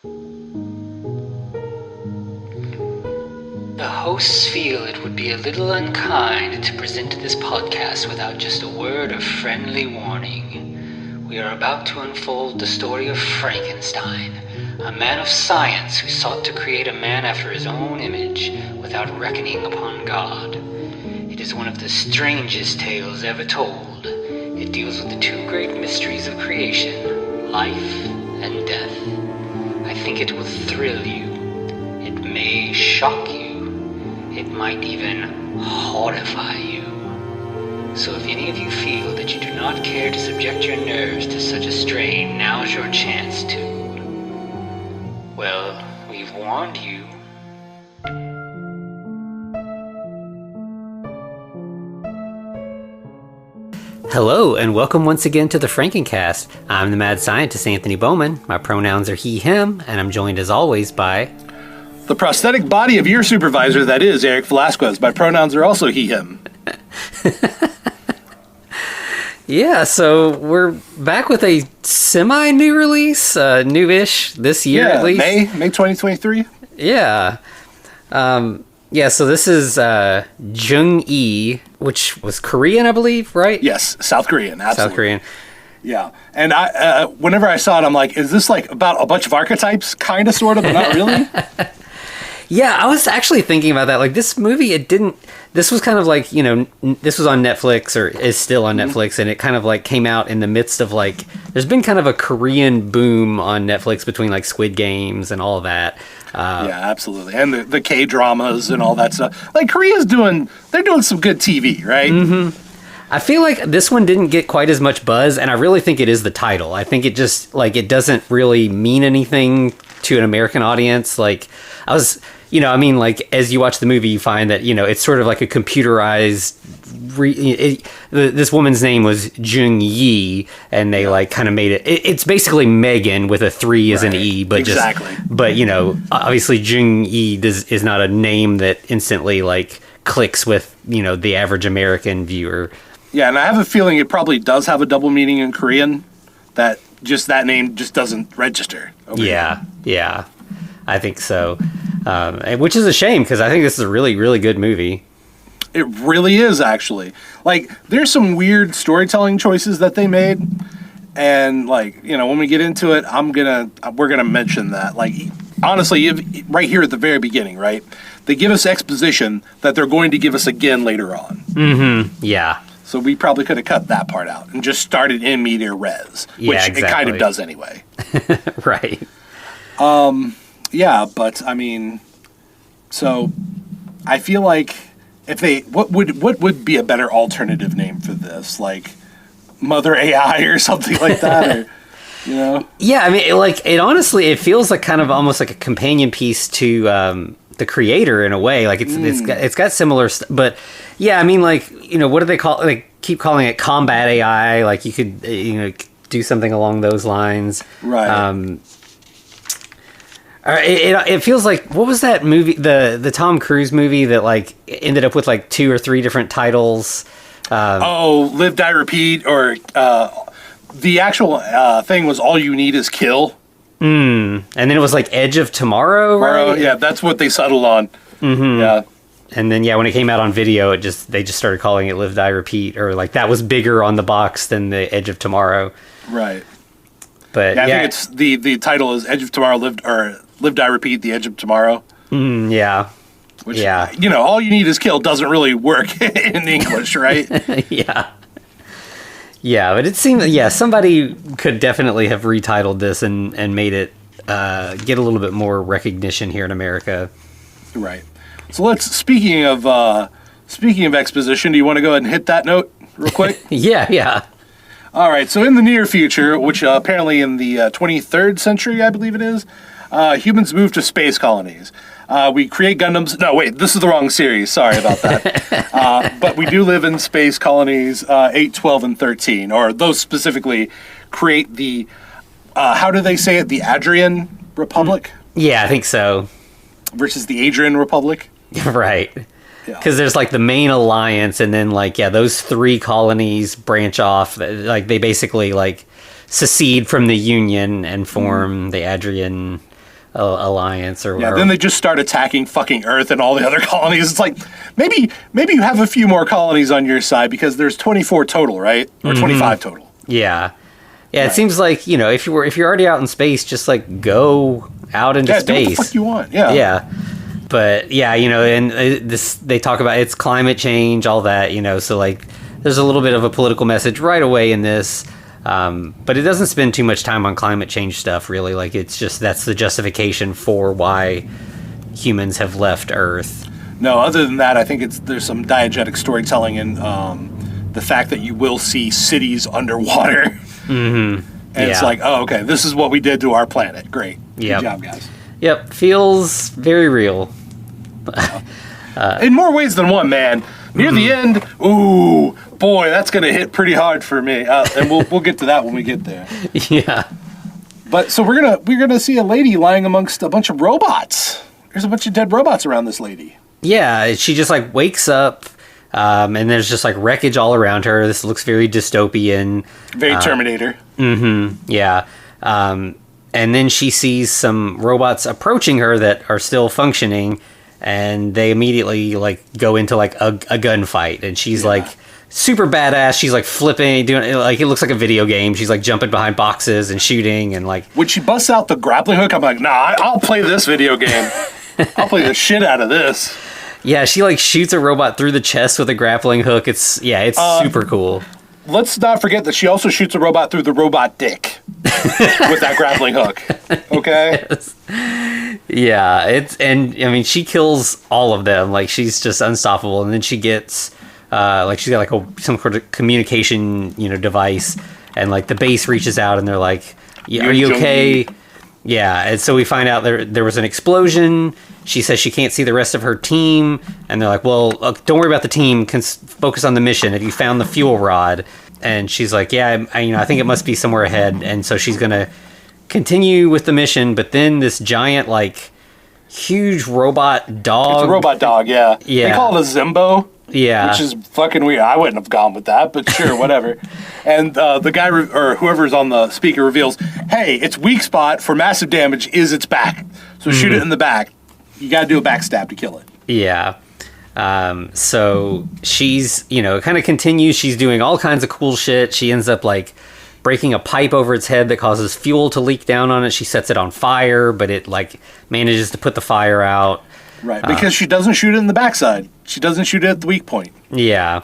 The hosts feel it would be a little unkind to present this podcast without just a word of friendly warning. We are about to unfold the story of Frankenstein, a man of science who sought to create a man after his own image without reckoning upon God. It is one of the strangest tales ever told. It deals with the two great mysteries of creation, life and death. I think it will thrill you. It may shock you. It might even horrify you. So if any of you feel that you do not care to subject your nerves to such a strain, now's your chance to. Well, we've warned you. Hello, and welcome once again to the Frankencast. I'm the mad scientist, Anthony Bowman. My pronouns are he, him, and I'm joined as always by... the prosthetic body of your supervisor, that is, Eric Velasquez. My pronouns are also he, him. Yeah, so we're back with a semi-new release, new-ish this year at least. May 2023. Yeah. So this is Jung-E, which was Korean, I believe, right? Yes, South Korean, absolutely. South Korean. Yeah, and I whenever I saw it, I'm like, is this like about a bunch of archetypes? Kind of, sort of, but not really? Yeah, I was actually thinking about that. Like, this movie, this was kind of like, this was on Netflix, or is still on Netflix, and it kind of like came out in the midst of like, there's been kind of a Korean boom on Netflix between like Squid Games and all of that. Yeah, absolutely. And the K-dramas and all that stuff. Like, they're doing some good TV, right? Mm-hmm. I feel like this one didn't get quite as much buzz, and I really think it is the title. I think it just, like, it doesn't really mean anything to an American audience. Like, as you watch the movie, you find that, it's sort of like a computerized... this woman's name was Jung-Yi, and they, like, kind of made it... It's basically Megan with a 3 as an E, but exactly. Obviously Jung-Yi is not a name that instantly, like, clicks with, the average American viewer. Yeah, and I have a feeling it probably does have a double meaning in Korean, that name just doesn't register. Yeah, I think so. Which is a shame, because I think this is a really, really good movie. It really is, actually. Like, there's some weird storytelling choices that they made, and, like, when we get into it, we're gonna mention that. Like, honestly, right here at the very beginning, right? They give us exposition that they're going to give us again later on. Mm-hmm. Yeah. So we probably could have cut that part out and just started in media res, which exactly. It kind of does anyway. Right. Yeah, but I mean, so I feel like what would be a better alternative name for this, like Mother AI or something like that, or Yeah, I mean, it honestly, it feels like kind of almost like a companion piece to the creator in a way. Like it's got similar, but yeah, I mean, like, what do they call? Like, keep calling it combat AI. Like, you could do something along those lines, right? It feels like, what was that movie, the Tom Cruise movie that like ended up with like 2 or 3 different titles? Live, Die, Repeat, or the actual thing was All You Need Is Kill. And then it was like Edge of Tomorrow, right? Yeah, that's what they settled on. Mm-hmm. Yeah. And then, when it came out on video, they just started calling it Live, Die, Repeat, or like that was bigger on the box than the Edge of Tomorrow. Right. But I think it's the title is Edge of Tomorrow, Live, Die, Repeat, The Edge of Tomorrow. Yeah. Which, All You Need Is Kill doesn't really work in English, right? Yeah. Yeah, but it seemed, somebody could definitely have retitled this and made it get a little bit more recognition here in America. Right. So speaking of exposition, do you want to go ahead and hit that note real quick? Yeah. All right, so in the near future, which apparently in the 23rd century, I believe it is, humans move to space colonies. We create Gundams. No, wait, this is the wrong series. Sorry about that. But we do live in space colonies 8, 12, and 13, or those specifically create the, how do they say it, the Adrian Republic? Yeah, I think so. Versus the Adrian Republic? Right. Because there's like the main alliance, and then like, those 3 colonies branch off. Like, they basically like secede from the Union and form the Adrian alliance or Yeah, then they just start attacking fucking Earth and all the other colonies. It's like, maybe you have a few more colonies on your side because there's 24 total, right? Or 25 total. Yeah. Yeah, Right. It seems like, if you're already out in space, just like go out into space. Do what the fuck you want. Yeah. Yeah. But yeah, and they talk about it's climate change, all that, so like there's a little bit of a political message right away in this. But it doesn't spend too much time on climate change stuff, really. Like, it's just that's the justification for why humans have left Earth. No, other than that, I think there's some diegetic storytelling in the fact that you will see cities underwater. And it's like, oh, okay, this is what we did to our planet. Great. Good job, guys. Yep, feels very real. In more ways than one, man. Near the end, ooh, boy, that's going to hit pretty hard for me. And we'll get to that when we get there. Yeah. But so we're gonna see a lady lying amongst a bunch of robots. There's a bunch of dead robots around this lady. Yeah, she just like wakes up, and there's just like wreckage all around her. This looks very dystopian. Very Terminator. Yeah. And then she sees some robots approaching her that are still functioning, and they immediately like go into like a gunfight, and she's like super badass. She's like flipping, doing like it looks like a video game. She's like jumping behind boxes and shooting, and like when she busts out the grappling hook, I'm like, nah, I'll play this video game. I'll play the shit out of this. Yeah, she like shoots a robot through the chest with a grappling hook. It's super cool. Let's not forget that she also shoots a robot through the robot dick with that grappling hook. Okay? Yes. Yeah, she kills all of them. Like, she's just unstoppable. And then she gets, she's got like some sort of communication, device. And like the base reaches out and they're like, yeah, are you okay? Yeah, and so we find out there was an explosion. She says she can't see the rest of her team, and they're like, well, don't worry about the team, focus on the mission. Have you found the fuel rod? And she's like, yeah, I think it must be somewhere ahead. And so she's going to continue with the mission, but then this giant, like, huge robot dog. It's a robot dog, yeah. Yeah. They call it a Zimbo. Yeah. Which is fucking weird. I wouldn't have gone with that, but sure, whatever. And the guy, or whoever's on the speaker reveals, hey, its weak spot for massive damage is its back. So shoot it in the back. You got to do a backstab to kill it. Yeah. So she's, it kind of continues. She's doing all kinds of cool shit. She ends up, like, breaking a pipe over its head that causes fuel to leak down on it. She sets it on fire, but it, like, manages to put the fire out. Right, because she doesn't shoot it in the backside. She doesn't shoot it at the weak point. Yeah.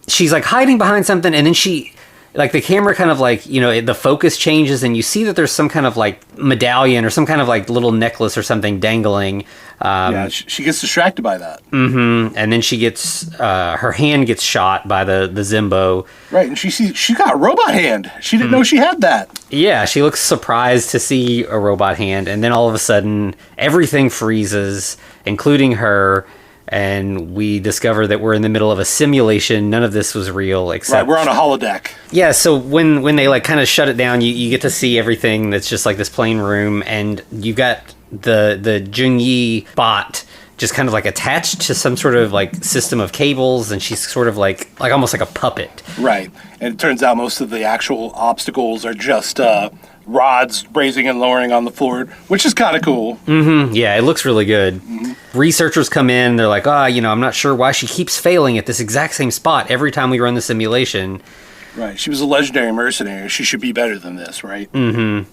She's, like, hiding behind something, and then she... Like, the camera kind of, like, the focus changes, and you see that there's some kind of, like, medallion or some kind of, like, little necklace or something dangling. Yeah, she gets distracted by that. Mm-hmm. And then she gets... her hand gets shot by the Zimbo. Right, and she got a robot hand. She didn't know she had that. Yeah, she looks surprised to see a robot hand, and then all of a sudden, everything freezes, including her... And we discover that we're in the middle of a simulation. None of this was real, except... Right, we're on a holodeck. Yeah, so when they, like, kind of shut it down, you get to see everything that's just, like, this plain room, and you've got the Jung-Yi bot just kind of, like, attached to some sort of, like, system of cables, and she's sort of, like almost like a puppet. Right, and it turns out most of the actual obstacles are just... rods raising and lowering on the floor, which is kind of cool. Mm-hmm. Yeah, it looks really good. Mm-hmm. Researchers come in, they're like, I'm not sure why she keeps failing at this exact same spot every time we run the simulation. Right, she was a legendary mercenary. She should be better than this, right? Mm-hmm.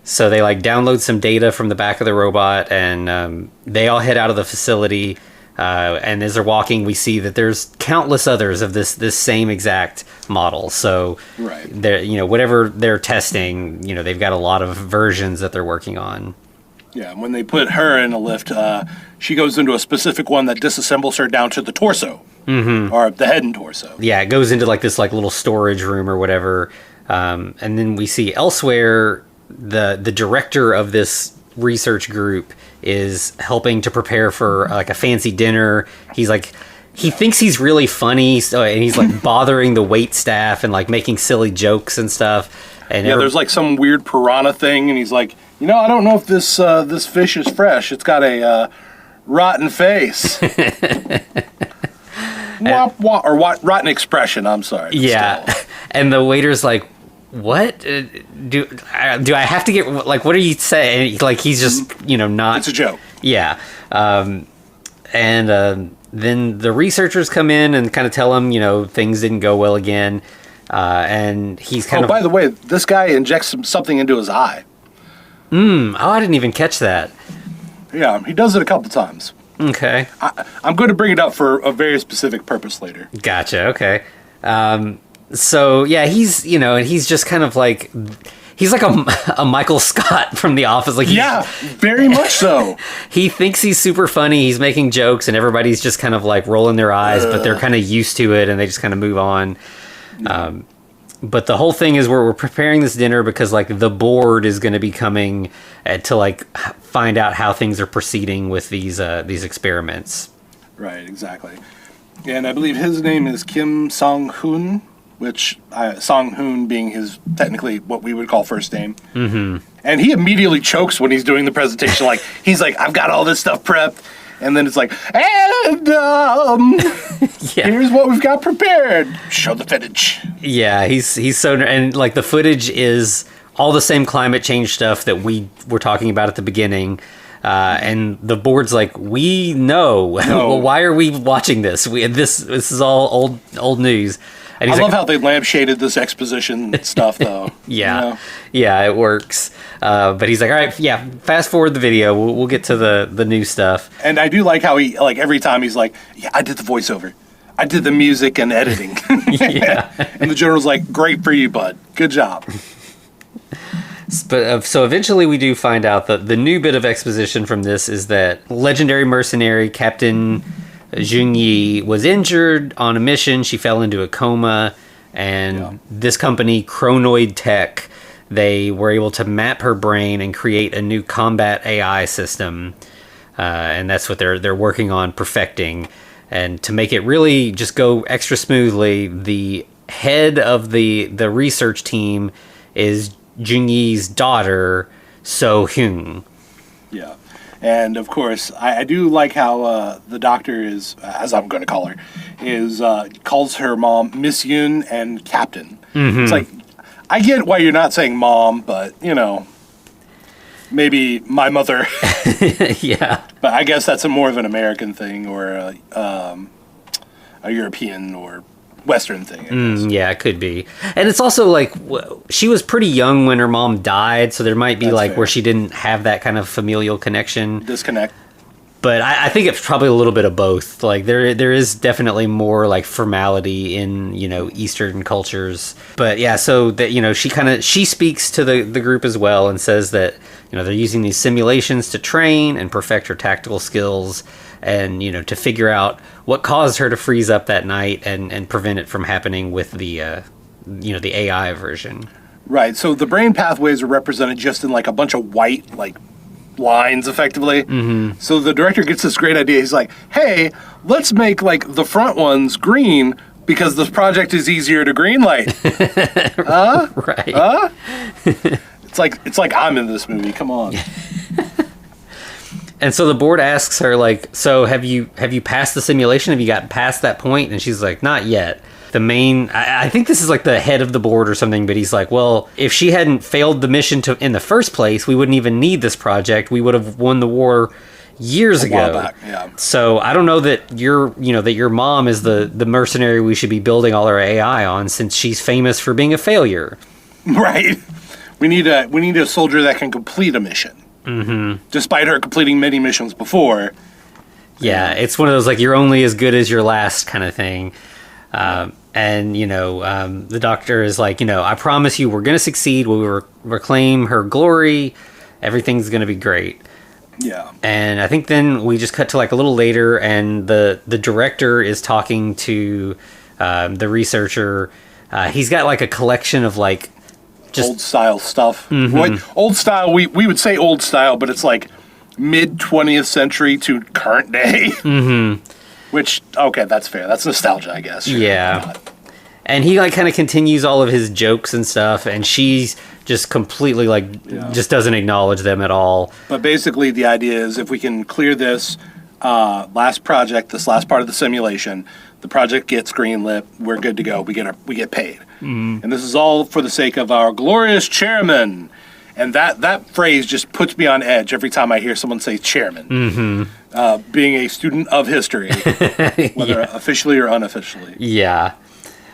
So they, like, download some data from the back of the robot, and they all head out of the facility. And as they're walking, we see that there's countless others of this same exact model. So, right. They're, whatever they're testing, they've got a lot of versions that they're working on. Yeah, when they put her in a lift, she goes into a specific one that disassembles her down to the torso, or the head and torso. Yeah, it goes into like this like little storage room or whatever, and then we see elsewhere the director of this research group is helping to prepare for like a fancy dinner. He's like, he thinks he's really funny, and he's like bothering the wait staff and like making silly jokes and stuff. And there's like some weird piranha thing, and he's like, I don't know if this fish is fresh. It's got a rotten face. Rotten expression. I'm sorry. Yeah, and the waiter's like, what do I have to get, like, what are you saying? Like, he's just, not. It's a joke. Yeah. Then the researchers come in and kind of tell him, things didn't go well again. And he's kind of... by the way, this guy injects something into his eye. Oh, I didn't even catch that. Yeah, he does it a couple times. Okay. I'm going to bring it up for a very specific purpose later. Gotcha, okay. So, yeah, he's, and he's just kind of like... He's like a Michael Scott from The Office. Like, yeah, very much so. He thinks he's super funny. He's making jokes, and everybody's just kind of like rolling their eyes, but they're kind of used to it, and they just kind of move on. But the whole thing is we're preparing this dinner because, like, the board is going to be coming to, like, find out how things are proceeding with these experiments. Right, exactly. And I believe his name is Kim Song-hoon, which Song-hoon being his technically what we would call first name. Mm-hmm. And he immediately chokes when he's doing the presentation. Like, he's like, I've got all this stuff prepped. And then it's like, and here's what we've got prepared. Show the footage. Yeah, he's so... And, like, the footage is all the same climate change stuff that we were talking about at the beginning. And the board's like, we know. Well, why are we watching this? This is all old news. And I love how they lampshaded this exposition stuff, though. Yeah, yeah, it works. But he's like, all right, yeah, fast forward the video. We'll get to the new stuff. And I do like how he, like, every time he's like, yeah, I did the voiceover. I did the music and editing. Yeah. And the general's like, great for you, bud. Good job. But so eventually we do find out that the new bit of exposition from this is that legendary mercenary Captain Jung-yi was injured on a mission. She fell into a coma, and this company, Chronoid Tech, they were able to map her brain and create a new combat AI system, and that's what they're working on perfecting. And to make it really just go extra smoothly, the head of the research team is Jung-yi's daughter, So-hyun. Yeah. And, of course, I do like how the doctor is, as I'm going to call her, calls her mom Miss Yoon and Captain. Mm-hmm. It's like, I get why you're not saying mom, but, maybe my mother. Yeah. But I guess that's more of an American thing or a European or Western thing. Yeah, it could be. And it's also like she was pretty young when her mom died, so there might be fair. Where she didn't have that kind of familial connection. Disconnect. But I think it's probably a little bit of both. Like there is definitely more like formality in, Eastern cultures. But yeah, so that she speaks to the group as well and says that, they're using these simulations to train and perfect her tactical skills and, to figure out what caused her to freeze up that night and prevent it from happening with the AI version. Right. So the brain pathways are represented just in like a bunch of white, like, lines effectively. Mm-hmm. So the director gets this great idea. He's like, hey, let's make like the front ones green because this project is easier to green light. Right. It's like I'm in this movie. Come on. And so the board asks her, like, so have you passed the simulation? Have you gotten past that point? And she's like, not yet. I think this is like the head of the board or something, but he's like, well, if she hadn't failed the mission in the first place, we wouldn't even need this project. We would have won the war years ago. A while back, yeah. So I don't know that your mom is the mercenary we should be building all our AI on, since she's famous for being a failure. Right. We need a soldier that can complete a mission. Mm-hmm. Despite her completing many missions before. Yeah, it's one of those like you're only as good as your last kind of thing. The doctor is like, I promise you we're going to succeed. We'll reclaim her glory. Everything's going to be great. Yeah. And I think then we just cut to like a little later and the director is talking to the researcher. He's got like a collection of like just old style stuff. Mm-hmm. Old style, we would say old style, but it's like mid 20th century to current day. Mm-hmm. Which, okay, that's fair. That's nostalgia, I guess. Sure. Yeah. And he like kind of continues all of his jokes and stuff, and she's just completely like just doesn't acknowledge them at all. But basically the idea is if we can clear this, last project, this last part of the simulation, the project gets greenlit, we're good to go, we get paid. And this is all for the sake of our glorious chairman. And that phrase just puts me on edge every time I hear someone say chairman. Being a student of history, whether officially or unofficially. Yeah.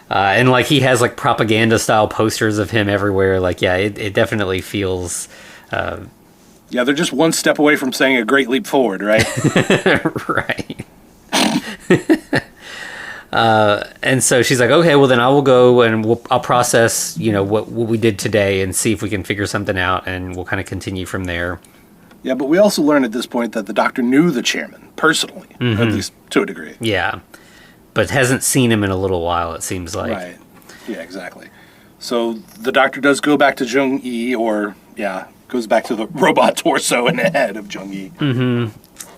And like he has like propaganda style posters of him everywhere. Like, yeah, it definitely feels... Yeah, they're just one step away from saying a great leap forward, right? Right. And so she's like, okay, well then I will go and I'll process, what we did today and see if we can figure something out, and we'll kind of continue from there. Yeah, but we also learn at this point that the doctor knew the chairman personally, at least to a degree. Yeah, but hasn't seen him in a little while, it seems like. Right. Yeah, exactly. So the doctor does go back to Jung-Yi, goes back to the robot torso and the head of Jung-Yi.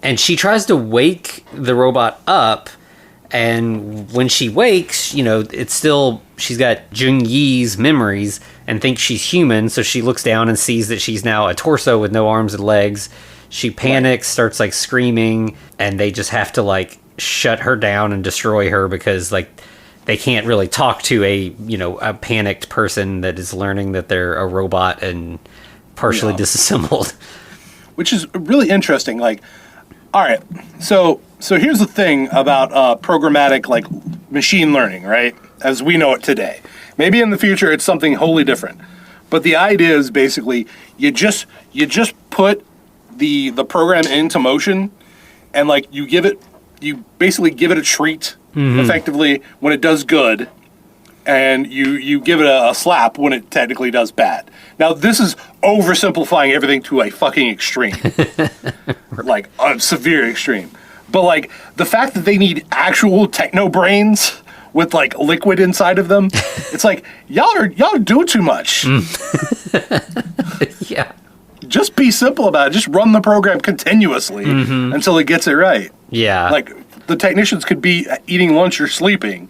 And she tries to wake the robot up, and when she wakes, it's still, she's got Jung-Yi's memories and thinks she's human, so she looks down and sees that she's now a torso with no arms and legs. She panics, starts like screaming, and they just have to like shut her down and destroy her because like they can't really talk to a panicked person that is learning that they're a robot and partially disassembled. Which is really interesting. Like, all right, so here's the thing about programmatic like machine learning, right? As we know it today. Maybe in the future it's something wholly different. But the idea is basically you just put the program into motion, and like you basically give it a treat effectively when it does good, and you give it a slap when it technically does bad. Now, this is oversimplifying everything to a fucking extreme. Like, a severe extreme. But, like, the fact that they need actual techno brains with, like, liquid inside of them, it's like, y'all are doing too much. Yeah. Just be simple about it. Just run the program continuously until it gets it right. Yeah. Like, the technicians could be eating lunch or sleeping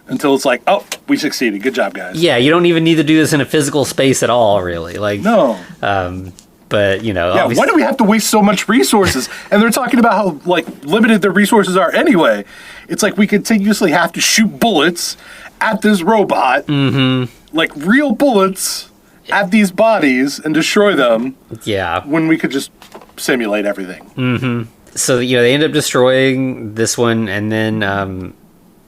until it's like, oh, we succeeded. Good job, guys. Yeah, you don't even need to do this in a physical space at all, really. Like, no. But, Yeah, why do we have to waste so much resources? And they're talking about how, like, limited their resources are anyway. It's like we continuously have to shoot bullets at this robot, like real bullets at these bodies and destroy them. Yeah. When we could just simulate everything. So, they end up destroying this one, and then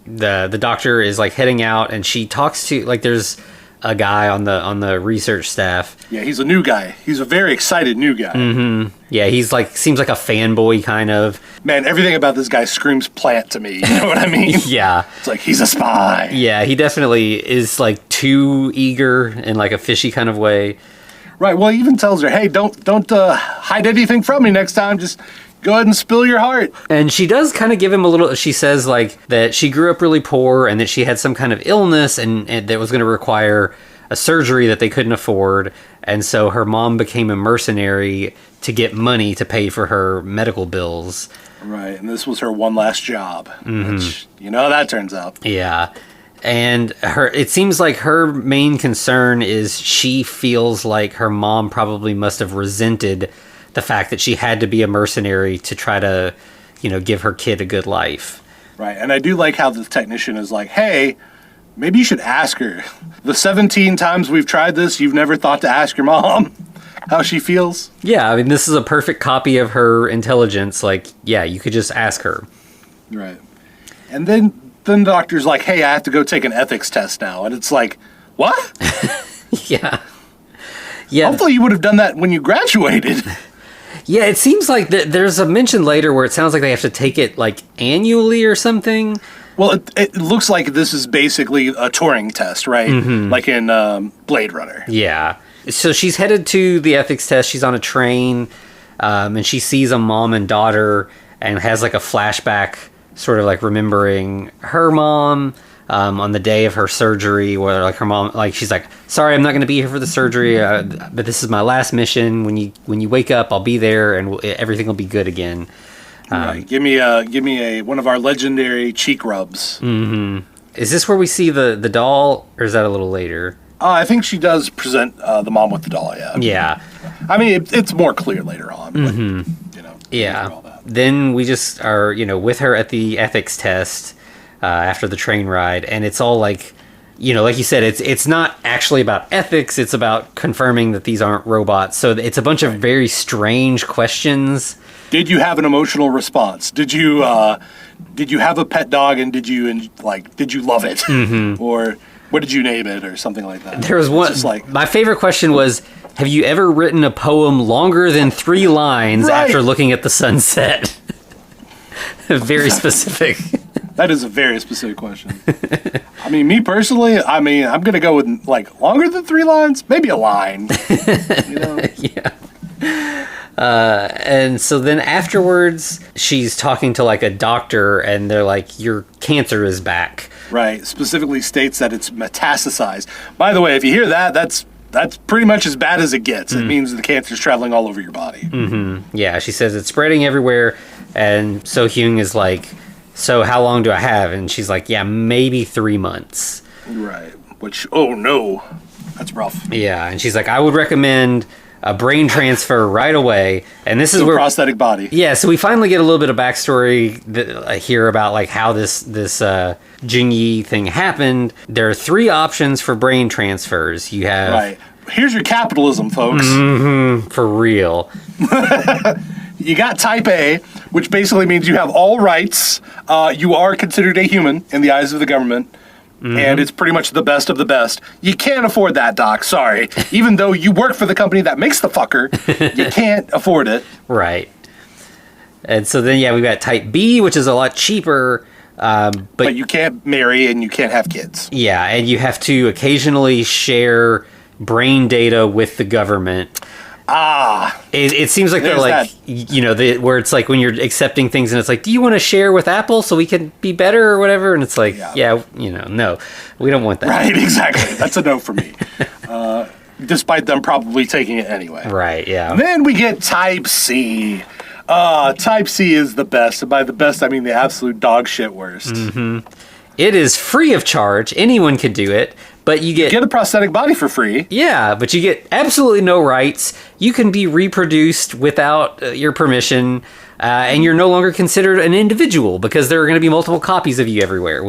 the doctor is like heading out, and she talks to, like, there's a guy on the research staff. Yeah, he's a new guy. He's a very excited new guy. Yeah, he's like, seems like a fanboy kind of. Man, everything about this guy screams plant to me. You know what I mean? Yeah. It's like, he's a spy. Yeah, he definitely is like too eager in like a fishy kind of way. Right, well, he even tells her, hey, don't hide anything from me next time. Just go ahead and spill your heart. And she does kind of give him a little, she says like that she grew up really poor and that she had some kind of illness and that was going to require a surgery that they couldn't afford. And so her mom became a mercenary to get money to pay for her medical bills. Right, and this was her one last job, which, how that turns out. Yeah. And it seems like her main concern is she feels like her mom probably must have resented the fact that she had to be a mercenary to try to, give her kid a good life. Right, and I do like how the technician is like, hey, maybe you should ask her. The 17 times we've tried this, you've never thought to ask your mom how she feels? Yeah, I mean, this is a perfect copy of her intelligence. Like, yeah, you could just ask her. Right. And then the doctor's like, hey, I have to go take an ethics test now. And it's like, what? Yeah. Yeah. Hopefully you would have done that when you graduated. Yeah, it seems like there's a mention later where it sounds like they have to take it, like, annually or something. Well, it looks like this is basically a Turing test, right? Like in Blade Runner. Yeah. So she's headed to the ethics test. She's on a train, and she sees a mom and daughter and has, like, a flashback, sort of, like, remembering her mom on the day of her surgery, where, like, her mom, like, she's like, sorry, I'm not going to be here for the surgery, but this is my last mission. When you wake up, I'll be there, and everything will be good again. Right. Give me a one of our legendary cheek rubs. Is this where we see the doll, or is that a little later? I think she does present the mom with the doll, yeah. Yeah. I mean, it's more clear later on, but, Yeah. all that. then we just are, with her at the ethics test after the train ride, and it's all like, like you said, it's not actually about ethics. It's about confirming that these aren't robots. So it's a bunch of very strange questions. Did you have an emotional response? Did you have a pet dog, and did you love it? Mm-hmm. Or what did you name it, or something like that? There was one. My favorite question was, have you ever written a poem longer than 3 lines after looking at the sunset? Very specific. That is a very specific question. I mean, me personally, I'm going to go with, longer than 3 lines? Maybe a line. Yeah. And so then afterwards, she's talking to, a doctor, and they're like, your cancer is back. Right. Specifically states that it's metastasized. By the way, if you hear that, that's pretty much as bad as it gets. It means the cancer's traveling all over your body. Mm-hmm. Yeah, she says it's spreading everywhere, and So Hyung is like, so how long do I have? And she's like, yeah, maybe 3 months. Right. Which, oh no, that's rough. Yeah, and she's like, I would recommend a brain transfer right away. And this is where prosthetic body. Yeah, so we finally get a little bit of backstory here about how this Jing-Yi thing happened. There are 3 options for brain transfers. You have right. Here's your capitalism, folks. Mm-hmm, for real. You got type A, which basically means you have all rights. You are considered a human in the eyes of the government. Mm-hmm. And it's pretty much the best of the best. You can't afford that, Doc. Sorry. Even though you work for the company that makes the fucker, you can't afford it. Right. And so then, we've got type B, which is a lot cheaper. But you can't marry and you can't have kids. Yeah, and you have to occasionally share brain data with the government. It seems like they're where it's like when you're accepting things and it's like, do you want to share with Apple so we can be better or whatever? And it's like, no, we don't want that. Right, exactly. That's a no for me. Despite them probably taking it anyway. Right, yeah. And then we get Type C. Type C is the best. And by the best, I mean the absolute dog shit worst. Mm-hmm. It is free of charge. Anyone can do it. But you get a prosthetic body for free. Yeah, but you get absolutely no rights. You can be reproduced without your permission, and you're no longer considered an individual because there are going to be multiple copies of you everywhere.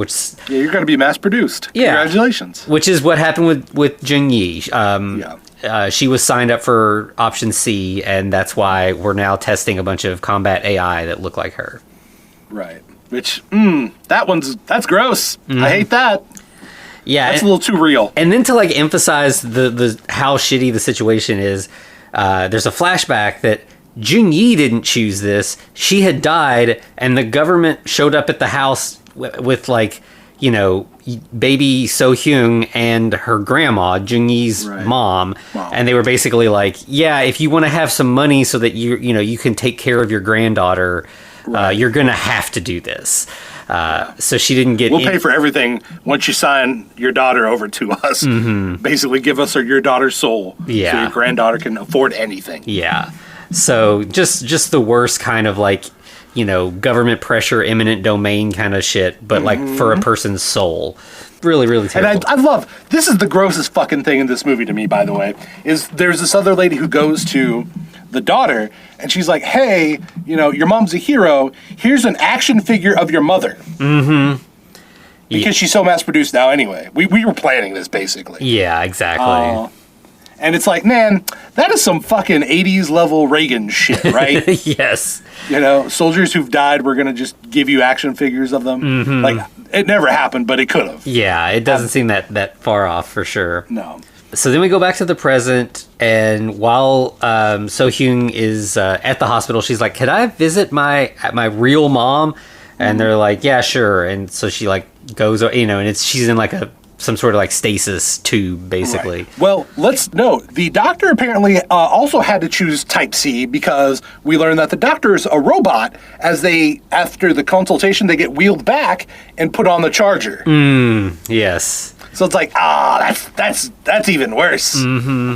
You're going to be mass produced. Yeah, congratulations. Which is what happened with Jing-Yi. She was signed up for option C, and that's why we're now testing a bunch of combat AI that look like her. Right. Which that's gross. Mm-hmm. I hate that. Yeah, that's a little too real. And then to emphasize the how shitty the situation is, there's a flashback that Jing-Yi didn't choose this. She had died, and the government showed up at the house with baby So Hyung and her grandma, Jing-Yi's mom, and they were basically like, yeah, if you want to have some money so that you can take care of your granddaughter, you're gonna have to do this. So she didn't get... We'll pay for everything once you sign your daughter over to us. Mm-hmm. Basically, give us your daughter's soul. Yeah. So your granddaughter can afford anything. Yeah. So just the worst kind of government pressure, eminent domain kind of shit, but for a person's soul. Really, really terrible. And I love... This is the grossest fucking thing in this movie to me, by the way, is there's this other lady who goes to the daughter, and she's like, hey, your mom's a hero. Here's an action figure of your mother. Mm-hmm. Because she's so mass-produced now anyway. We were planning this, basically. Yeah, exactly. And it's like, man, that is some fucking 80s level Reagan shit, right? Yes. Soldiers who've died, we're going to just give you action figures of them. Mm-hmm. It never happened, but it could have. Yeah, it doesn't seem that far off for sure. No. So then we go back to the present, and while So Hyung is at the hospital, she's like, "Can I visit my real mom?" And they're like, "Yeah, sure." And so she goes, and she's in some sort of stasis tube, basically. Right. Well, let's note the doctor apparently also had to choose Type C because we learned that the doctor is a robot. After the consultation, they get wheeled back and put on the charger. Yes. So it's like, that's even worse. Mm-hmm.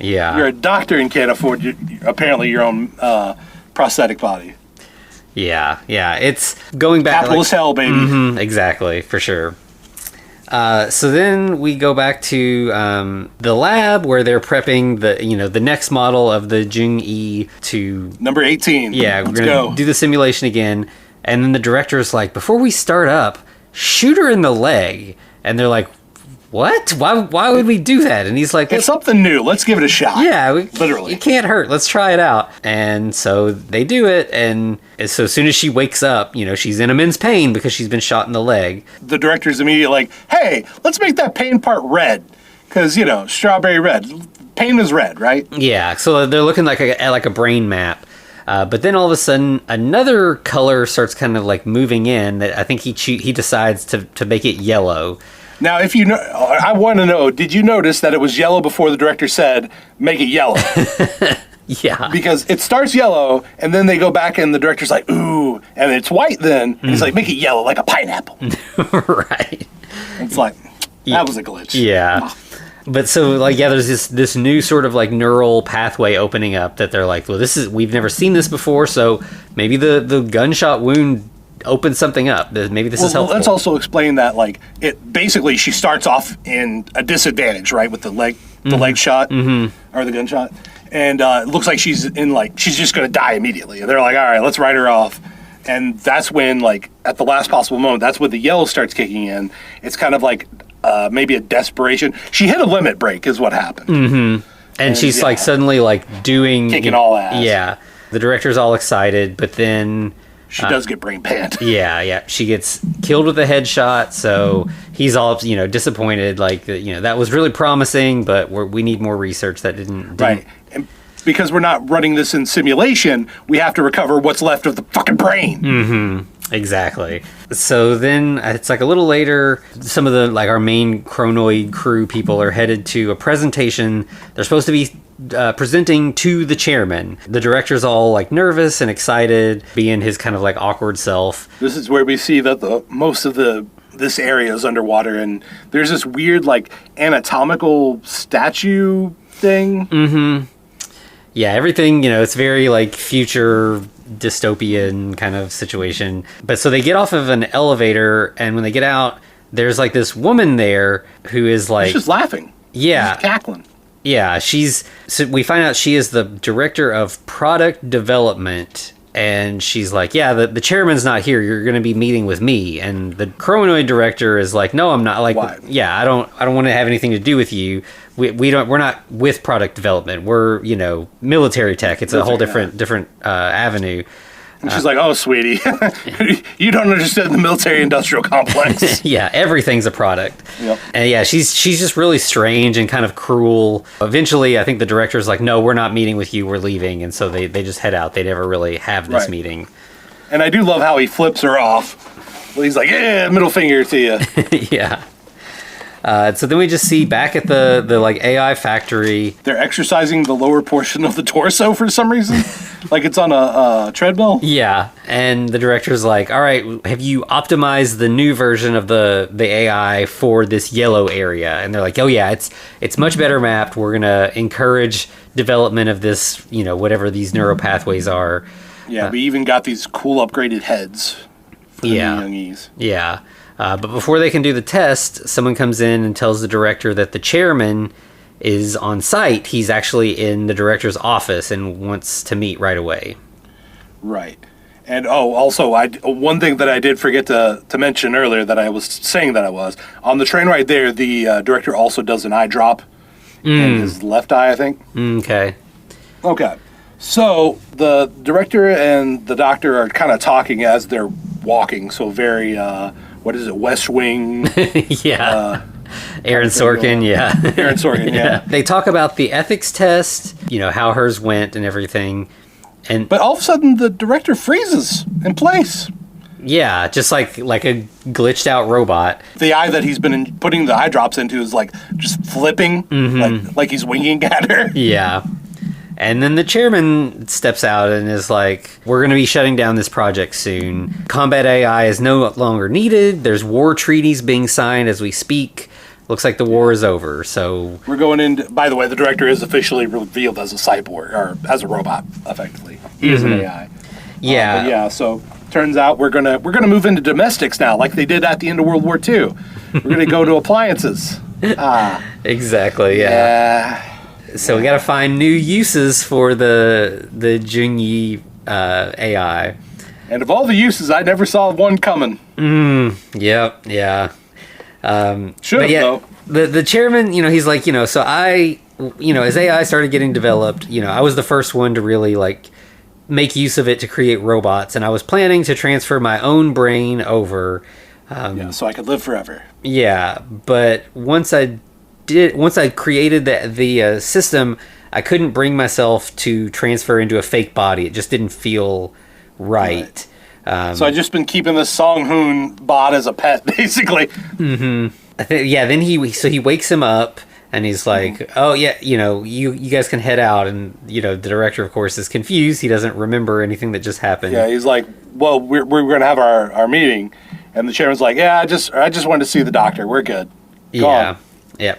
Yeah. You're a doctor and can't afford apparently your own prosthetic body. Yeah. It's going back. Capitalist hell, baby. Mm-hmm, exactly, for sure. So then we go back to the lab where they're prepping the next model of the Jung-E to... Number 18. Yeah, Let's we're going to do the simulation again. And then the director's like, before we start up, shoot her in the leg. And they're like, what? Why would we do that? And he's like, it's something new. Let's give it a shot. Yeah, literally. It can't hurt. Let's try it out. And so they do it. And so as soon as she wakes up, she's in immense pain because she's been shot in the leg. The director's immediately like, hey, let's make that pain part red. Because, strawberry red. Pain is red, right? Yeah. So they're looking like a brain map. But then all of a sudden, another color starts kind of like moving in that I think he decides to make it yellow. Now, I want to know, did you notice that it was yellow before the director said, make it yellow? Yeah. Because it starts yellow, and then they go back, and the director's like, ooh, and it's white then, and he's like, make it yellow like a pineapple. Right. It's like, that was a glitch. Yeah. But so, there's this new sort of like neural pathway opening up that they're like, well, we've never seen this before, so maybe the gunshot wound open something up. Maybe this is helpful. Let's also explain that, basically she starts off in a disadvantage, right, with the leg shot, or the gunshot, and it looks like she's just going to die immediately. And they're like, all right, let's write her off. And that's when, at the last possible moment, that's when the yellow starts kicking in. It's kind of like maybe a desperation. She hit a limit break is what happened. Mm-hmm. And she's suddenly doing... Kicking all ass. Yeah. The director's all excited, but then... She does get brain panned. Yeah. She gets killed with a headshot, so he's all, disappointed. That was really promising, but we need more research. That didn't... Right. And because we're not running this in simulation, we have to recover what's left of the fucking brain. Mm-hmm. Exactly. So then it's a little later, some of the our main Chronoid crew people are headed to a presentation. They're supposed to be presenting to the chairman. The director's all nervous and excited, being his kind of awkward self. This is where we see that most of this area is underwater, and there's this weird anatomical statue thing. Mm-hmm. Yeah, everything, it's very future dystopian kind of situation. But so they get off of an elevator, and when they get out, there's this woman there who is she's just laughing. Yeah. She's cackling. Yeah, so we find out she is the director of product development, and she's like, yeah, the chairman's not here. You're going to be meeting with me. And the Chronoid director is like, no, I'm not. Why? Yeah, I don't want to have anything to do with you. We're not with product development. We're, military tech. It's a whole different avenue. And she's like, oh, sweetie, you don't understand the military-industrial complex. Yeah, everything's a product. Yep. And yeah, she's just really strange and kind of cruel. Eventually, I think the director's like, no, we're not meeting with you, we're leaving. And so they just head out. They never really have this meeting. And I do love how he flips her off. Well, he's like, yeah, middle finger to you. Yeah. So then we just see back at the AI factory. They're exercising the lower portion of the torso for some reason. Like it's on a treadmill. Yeah, and the director's like, all right, have you optimized the new version of the AI for this yellow area? And they're like, oh yeah, it's much better mapped. We're going to encourage development of this, whatever these neuropathways are. Yeah, we even got these cool upgraded heads for the youngies. Yeah. But before they can do the test, someone comes in and tells the director that the chairman is on site. He's actually in the director's office and wants to meet right away. Right. And also, one thing that I did forget to mention earlier that I was saying that I was, on the train right there, the director also does an eye drop in his left eye, I think. Okay. So the director and the doctor are kind of talking as they're walking, so very... what is it, West Wing? Yeah. Aaron Sorkin, Aaron Sorkin, yeah. They talk about the ethics test, how hers went and everything. But all of a sudden, the director freezes in place. Yeah, just like a glitched out robot. The eye that he's been putting the eye drops into is just flipping, like he's winking at her. Yeah. And then the chairman steps out and is like, we're going to be shutting down this project soon. Combat AI is no longer needed. There's war treaties being signed as we speak. Looks like the war is over, so... We're going into... By the way, the director is officially revealed as a cyborg, or as a robot, effectively. He is an AI. Yeah. So Turns out we're gonna move into domestics now, like they did at the end of World War II. We're gonna go to appliances. Exactly. Yeah. So we got to find new uses for the Jung-Yi AI. And of all the uses, I never saw one coming. Yep. Yeah. Should have, though. The chairman, he's like, so I, as AI started getting developed, I was the first one to really like make use of it to create robots, and I was planning to transfer my own brain over. So I could live forever. Yeah, but once I created the system, I couldn't bring myself to transfer into a fake body. It just didn't feel right. So I've just been keeping this Song Hoon bot as a pet, basically. Then he wakes him up, and he's like, "Oh yeah, you guys can head out." And the director, of course, is confused. He doesn't remember anything that just happened. Yeah, he's like, "Well, we're going to have our meeting," and the chairman's like, "Yeah, I just wanted to see the doctor. We're good." Yeah.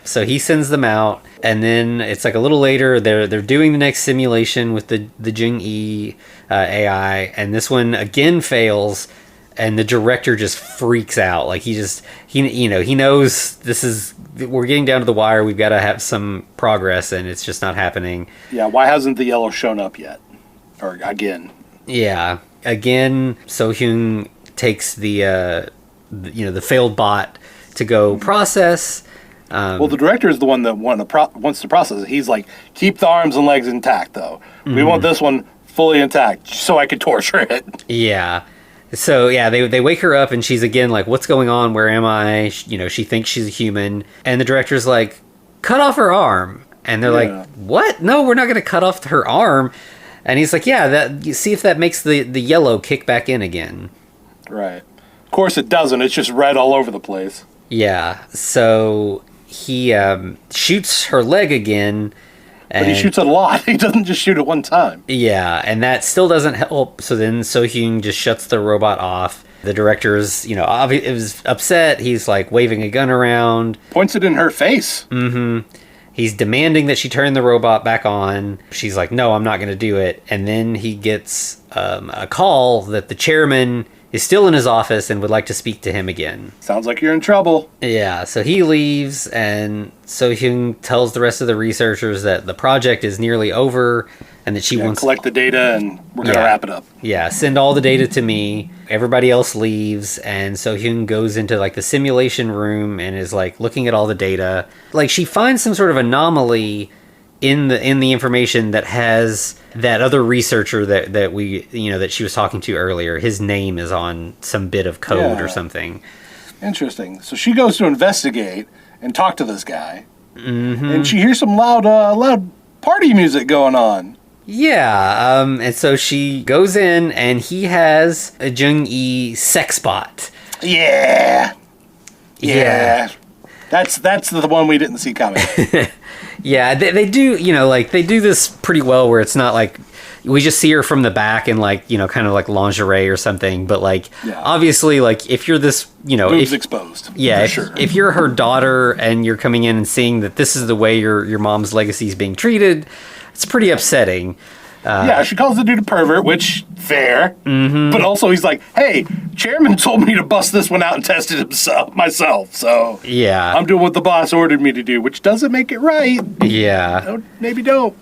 So he sends them out, and then it's like a little later. They're doing the next simulation with the Jung-Yi AI, and this one again fails. And the director just freaks out. Like he knows we're getting down to the wire. We've got to have some progress, and it's just not happening. Yeah, why hasn't the yellow shown up yet? Or again? Yeah, again. So-hyun takes the failed bot to go process. Well, the director is the one that wants to process it. He's like, keep the arms and legs intact, though. We want this one fully intact, so I can torture it. Yeah. So, yeah, they wake her up, and she's again like, what's going on? Where am I? She thinks she's a human. And the director's like, cut off her arm. And they're like, what? No, we're not going to cut off her arm. And he's like, yeah, see if that makes the yellow kick back in again. Right. Of course it doesn't. It's just red all over the place. Yeah. So he shoots her leg again. But he shoots it a lot. He doesn't just shoot it one time. Yeah, and that still doesn't help. So then So-hyun just shuts the robot off. The director's, is upset. He's like waving a gun around. Points it in her face. He's demanding that she turn the robot back on. She's like, no, I'm not going to do it. And then he gets a call that the chairman is still in his office and would like to speak to him again. Sounds like you're in trouble. Yeah, so he leaves, and So-hyun tells the rest of the researchers that the project is nearly over and that she wants to collect the data, and we're going to wrap it up. Yeah, send all the data to me. Everybody else leaves, and So-hyun goes into like the simulation room and is like looking at all the data. Like she finds some sort of anomaly in the information that has that other researcher that we that she was talking to earlier. His name is on some bit of code or something. Interesting. So she goes to investigate and talk to this guy, and she hears some loud party music going on. Yeah, and so she goes in, and he has a Jung-Yi sex bot. Yeah. That's the one we didn't see coming. Yeah, they do, they do this pretty well where it's not like we just see her from the back in like, kind of like lingerie or something. But like, obviously, like if you're this, boobs exposed. Yeah, if you're her daughter and you're coming in and seeing that this is the way your mom's legacy is being treated, it's pretty upsetting. She calls the dude a pervert, which, fair. But also he's like, hey, chairman told me to bust this one out and test it myself. So I'm doing what the boss ordered me to do, which doesn't make it right. Yeah. Maybe don't.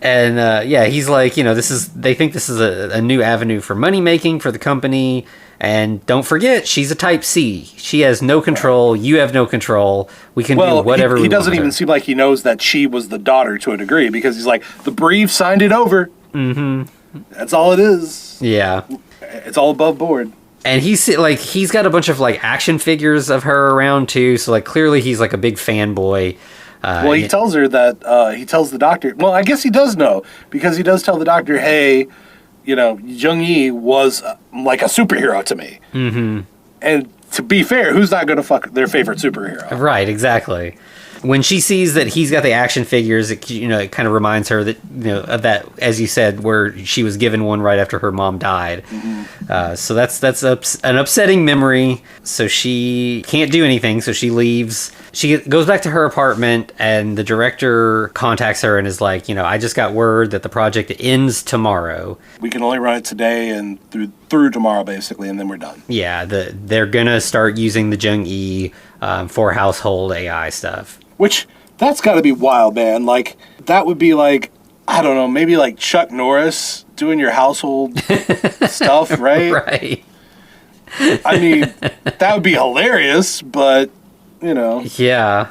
And he's like, they think this is a new avenue for money making for the company. And don't forget, she's a type C. She has no control. You have no control. We can do whatever we want. He doesn't even seem like he knows that she was the daughter to a degree, because he's like, the brief signed it over. That's all it is. Yeah. It's all above board. And he's got a bunch of like action figures of her around too. So like clearly he's like a big fanboy. He tells her that he tells the doctor. Well, I guess he does know, because he does tell the doctor, hey, Jung-Yi was like a superhero to me. And to be fair, who's not going to fuck their favorite superhero? Right, exactly. When she sees that he's got the action figures, it kind of reminds her that, of that, as you said, where she was given one right after her mom died. So that's an upsetting memory. So she can't do anything. So she leaves. she goes back to her apartment, and the director contacts her and is like, I just got word that the project ends tomorrow. We can only run it today and through tomorrow, basically, and then we're done. Yeah, they're gonna start using the Jung-E for household AI stuff. Which, that's got to be wild, man. Like, that would be like, I don't know, maybe like Chuck Norris doing your household stuff, right? Right. I mean, that would be hilarious, but, Yeah.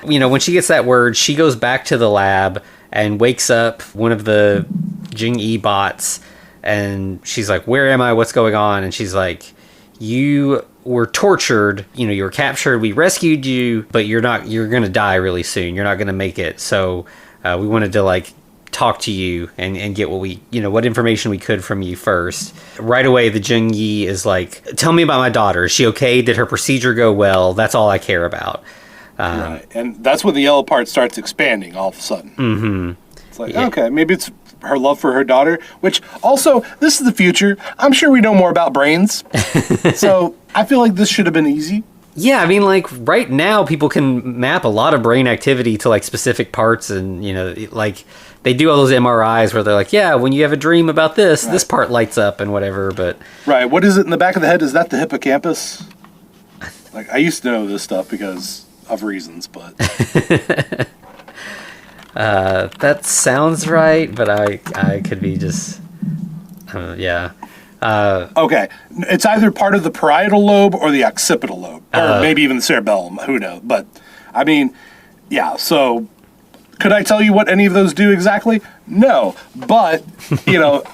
When she gets that word, she goes back to the lab and wakes up one of the Jing-E bots, and she's like, where am I? What's going on? And she's like, you were tortured, you were captured, we rescued you, but you're gonna die really soon. You're not gonna make it. So we wanted to like talk to you and get what information we could from you first. Right away, the Jung-Yi is like, tell me about my daughter. Is she okay? Did her procedure go well? That's all I care about. Right. And that's when the yellow part starts expanding all of a sudden. Mm-hmm. It's like, okay, maybe it's her love for her daughter, which also, this is the future. I'm sure we know more about brains. So I feel like this should have been easy. Yeah, I mean, like, right now, people can map a lot of brain activity to, like, specific parts, and, like, they do all those MRIs where they're like, yeah, when you have a dream about this, this part lights up and whatever, but... Right, what is it in the back of the head? Is that the hippocampus? Like, I used to know this stuff because of reasons, but... that sounds right, but I could be just... yeah. Okay, it's either part of the parietal lobe or the occipital lobe, or maybe even the cerebellum, who knows, but, I mean, yeah, so... Could I tell you what any of those do exactly? No, but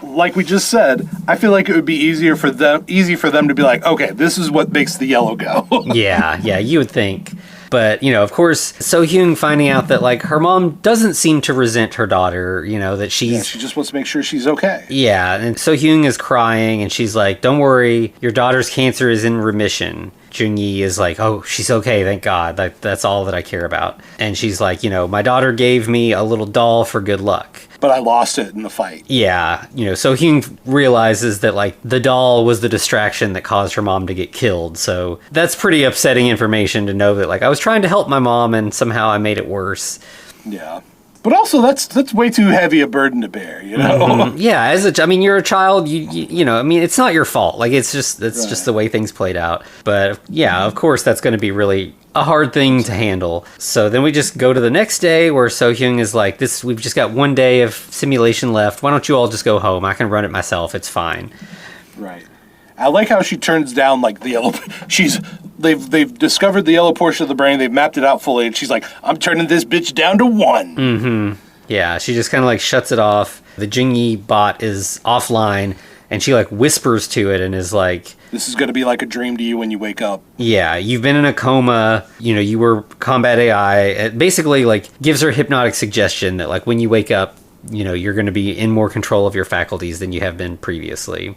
like we just said, I feel like it would be easy for them to be like, okay, this is what makes the yellow go. yeah, you would think. But, of course, So-Hyun finding out that, like, her mom doesn't seem to resent her daughter, that she's... Yeah, she just wants to make sure she's okay. Yeah, and So-Hyun is crying, and she's like, don't worry, your daughter's cancer is in remission. Jung-Yi is like, oh, she's okay, thank God. That's all that I care about. And she's like, my daughter gave me a little doll for good luck. But I lost it in the fight. Yeah, So-Hyun realizes that, like, the doll was the distraction that caused her mom to get killed. So that's pretty upsetting information to know that, like, I was trying to help my mom and somehow I made it worse. Yeah. But also, that's way too heavy a burden to bear, Mm-hmm. Yeah, you're a child. It's not your fault. Like, it's just the way things played out. But yeah, of course, that's going to be really a hard thing to handle. So then we just go to the next day where So-Hyun is like, we've just got one day of simulation left. Why don't you all just go home? I can run it myself. It's fine. Right. I like how she turns down, like, the yellow... They've discovered the yellow portion of the brain. They've mapped it out fully. And she's like, I'm turning this bitch down to 1. Mm-hmm. Yeah, she just kind of, like, shuts it off. The Jing-Yi bot is offline, and she, like, whispers to it and is like... This is going to be like a dream to you when you wake up. Yeah, you've been in a coma. You were combat AI. It basically, like, gives her hypnotic suggestion that, like, when you wake up, you're going to be in more control of your faculties than you have been previously.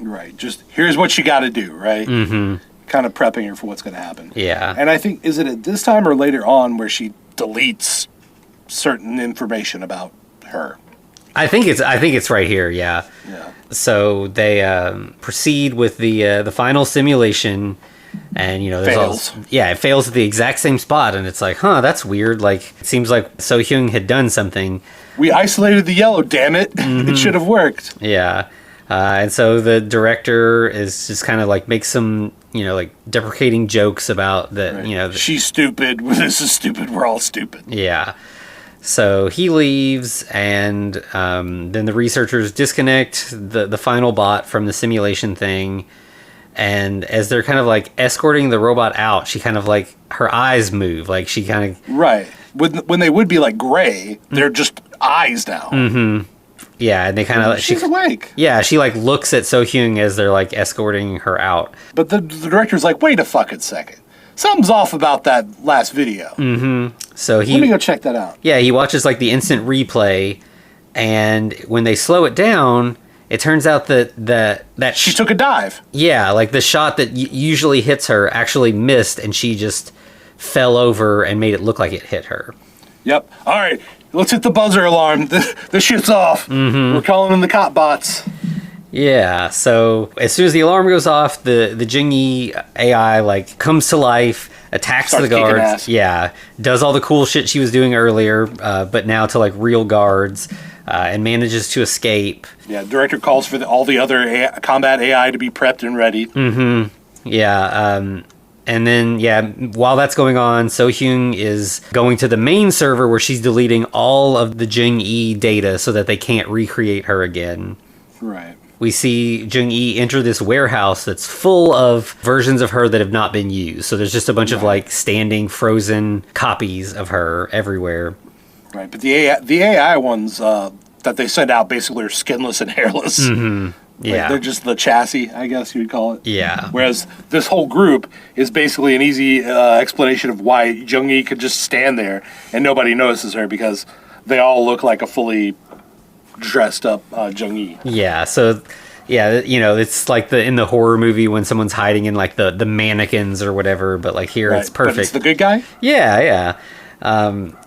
Right. Just, here's what you got to do, right? Mm-hmm. Kind of prepping her for what's going to happen. Yeah. And I think, is it at this time or later on where she deletes certain information about her? I think it's right here, yeah. Yeah. So they proceed with the final simulation, and Fails. It fails at the exact same spot, and it's like, huh, that's weird. Like, it seems like So-Hyun had done something. We isolated the yellow, damn it. Mm-hmm. It should have worked. Yeah. And so the director is just kind of like makes some, like deprecating jokes about that, right. She's stupid. This is stupid. We're all stupid. Yeah. So he leaves, and then the researchers disconnect the final bot from the simulation thing. And as they're kind of like escorting the robot out, she kind of like, her eyes move. Like she kind of... Right. When they would be like gray, they're just eyes now. Mm-hmm. Yeah, and they kind of... She's awake. Yeah, she like looks at So-Hyun as they're like escorting her out. But the director's like, wait a fucking second. Something's off about that last video. Mm-hmm. So let me go check that out. Yeah, he watches like the instant replay, and when they slow it down, it turns out that she took a dive. Yeah, like the shot that usually hits her actually missed, and she just fell over and made it look like it hit her. Yep. All right, let's hit the buzzer alarm. The shit's off. Mm-hmm. We're calling in the cop bots. Yeah, so as soon as the alarm goes off, the Jing-Yi AI like comes to life, attacks Starts the kicking guards. ass. Yeah, does all the cool shit she was doing earlier, but now to like real guards, and manages to escape. Yeah, director calls for all the other combat AI to be prepped and ready. Yeah, and then, while that's going on, So-hyung is going to the main server where she's deleting all of the Jung-yi data so that they can't recreate her again. Right. We see Jung-yi enter this warehouse that's full of versions of her that have not been used. So there's just a bunch of like standing frozen copies of her everywhere. Right, but the AI ones that they send out basically are skinless and hairless. Yeah. Like, they're just the chassis, I guess you would call it. Yeah. Whereas this whole group is basically an easy explanation of why Jung-yi could just stand there and nobody notices her because they all look like a fully dressed up Jung-yi. Yeah, so it's like in the horror movie when someone's hiding in like the mannequins or whatever, but like here it's perfect. But it's the good guy? Yeah.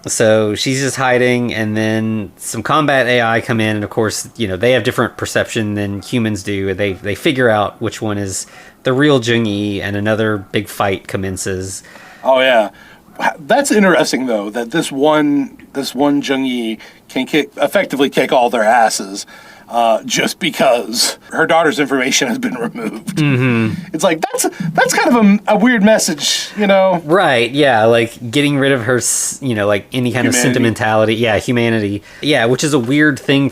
So she's just hiding, and then some combat AI come in, and of course, they have different perception than humans do. They figure out which one is the real Jung-yi, and another big fight commences. Oh yeah, that's interesting though. That this one Jung-yi can effectively kick all their asses. Just because her daughter's information has been removed. It's like, that's kind of a weird message, Right, yeah, like getting rid of her, like any kind of sentimentality. Yeah, humanity. Yeah, which is a weird thing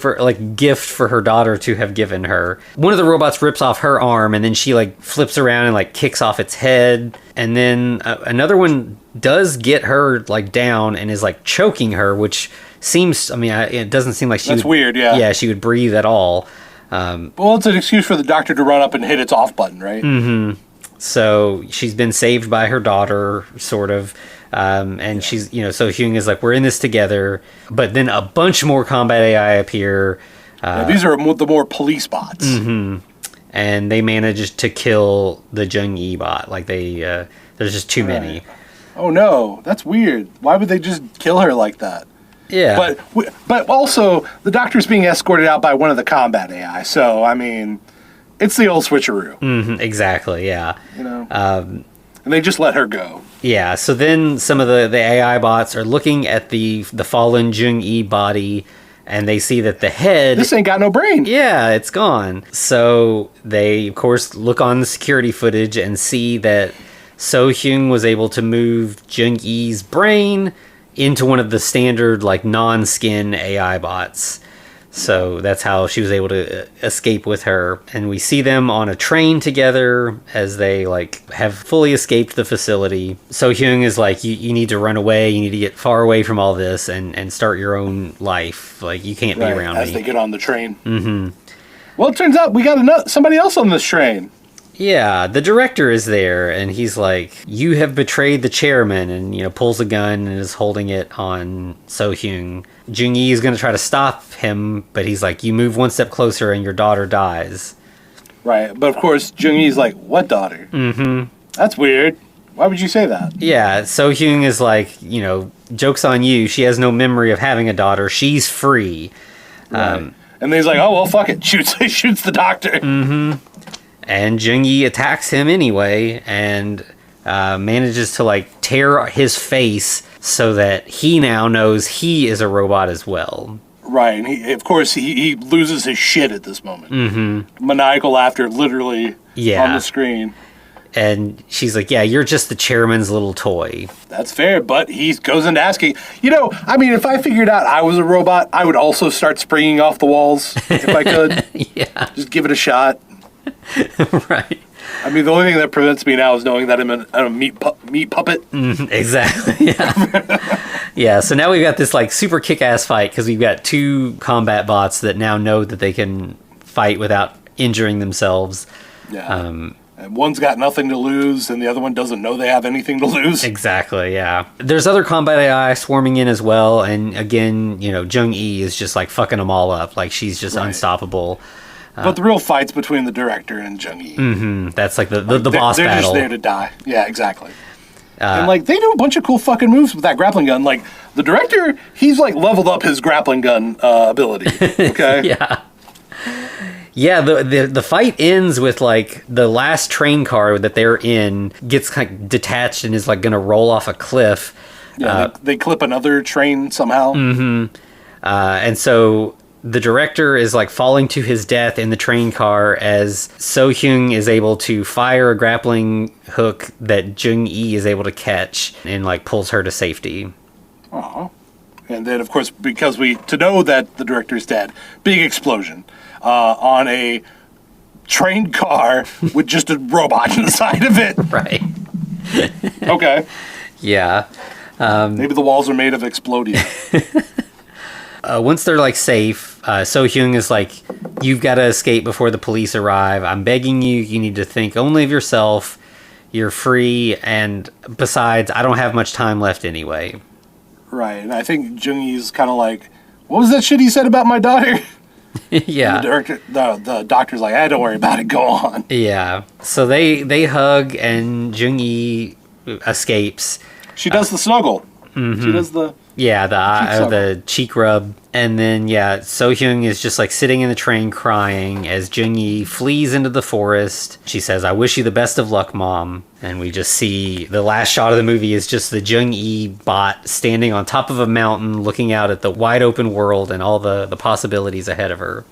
gift for her daughter to have given her. One of the robots rips off her arm, and then she like flips around and like kicks off its head. And then another one does get her like down and is like choking her, which seems, it doesn't seem like That's weird, yeah. Yeah, she would breathe at all. Well, it's an excuse for the doctor to run up and hit its off button, right? So she's been saved by her daughter, sort of. And she's, So-hyung is like, we're in this together. But then a bunch more combat AI appear. These are the more police bots. And they manage to kill the Jung-yi bot. Like there's just too many. Oh no, that's weird. Why would they just kill her like that? Yeah. But also, the doctor's being escorted out by one of the combat AI. So, it's the old switcheroo. Exactly, yeah. And they just let her go. Yeah, so then some of the AI bots are looking at the fallen Jung-yi body, and they see that the head... This ain't got no brain. Yeah, it's gone. So they, of course, look on the security footage and see that So-hyung was able to move Jung-yi's brain into one of the standard like non-skin AI bots. So that's how she was able to escape with her. And we see them on a train together as they like have fully escaped the facility. So-hyung is like, you need to run away. You need to get far away from all this and start your own life. Like, you can't be around me. As they get on the train. Well, it turns out we got somebody else on this train. Yeah, the director is there, and he's like, you have betrayed the chairman, and, pulls a gun and is holding it on So-hyung. Jung-yi is going to try to stop him, but he's like, you move one step closer and your daughter dies. Right, but of course, Jung-yi's like, what daughter? That's weird. Why would you say that? Yeah, So-hyung is like, joke's on you. She has no memory of having a daughter. She's free. Right. And then he's like, oh, well, fuck it. Shoots the doctor. And Jung-yi attacks him anyway and manages to like tear his face so that he now knows he is a robot as well. Right, and he loses his shit at this moment. Maniacal laughter literally on the screen. And she's like, yeah, you're just the chairman's little toy. That's fair, but he goes into asking, if I figured out I was a robot, I would also start springing off the walls if I could. Yeah. Just give it a shot. Right. The only thing that prevents me now is knowing that I'm a meat puppet. Exactly. Yeah. Yeah. So now we've got this like super kick-ass fight because we've got two combat bots that now know that they can fight without injuring themselves. Yeah. And one's got nothing to lose, and the other one doesn't know they have anything to lose. Exactly. Yeah. There's other combat AI swarming in as well, and again, Jung-yi is just like fucking them all up. Like, she's just unstoppable. But the real fight's between the director and Jung-yi. That's like the boss they're battle. They're just there to die. Yeah, exactly. And they do a bunch of cool fucking moves with that grappling gun. Like, the director, he's like leveled up his grappling gun ability. Okay. Yeah. Yeah, the fight ends with like the last train car that they're in gets kind of detached and is like going to roll off a cliff. Yeah, they clip another train somehow. And so the director is like falling to his death in the train car as So-hyun is able to fire a grappling hook that Jung-yi is able to catch and like pulls her to safety. Aw. And then, of course, because to know that the director's dead, big explosion on a train car with just a robot inside of it. Right. Okay. Yeah. Maybe the walls are made of explodium. Once they're like safe, So-hyun is like, you've got to escape before the police arrive. I'm begging you. You need to think only of yourself. You're free. And besides, I don't have much time left anyway. Right. And I think Jung-yi's kind of like, what was that shit he said about my daughter? Yeah. The doctor's like, don't worry about it. Go on. Yeah. So they hug and Jung-yi escapes. She does the snuggle. Mm-hmm. She does the... Yeah, the cheek rub. And then, So-hyun is just like sitting in the train crying as Jung-yi flees into the forest. She says, I wish you the best of luck, Mom. And we just see the last shot of the movie is just the Jung-yi bot standing on top of a mountain looking out at the wide open world and all the possibilities ahead of her.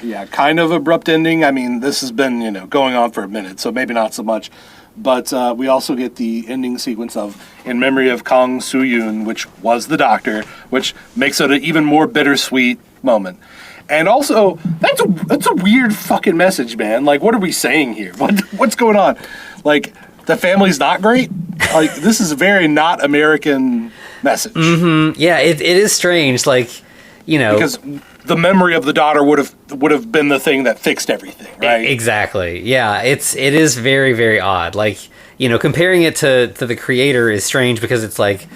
Yeah, kind of abrupt ending. I mean, this has been, going on for a minute, so maybe not so much. But we also get the ending sequence of In Memory of Kang Soo-yoon, which was the doctor, which makes it an even more bittersweet moment. And also, that's a weird fucking message, man. Like, what are we saying here? What's going on? Like, the family's not great? Like, this is a very not American message. Mm-hmm. Yeah, it is strange. Like, because the memory of the daughter would have been the thing that fixed everything, right? Exactly. Yeah, it is very, very odd. Like, comparing it to the creator is strange because it's like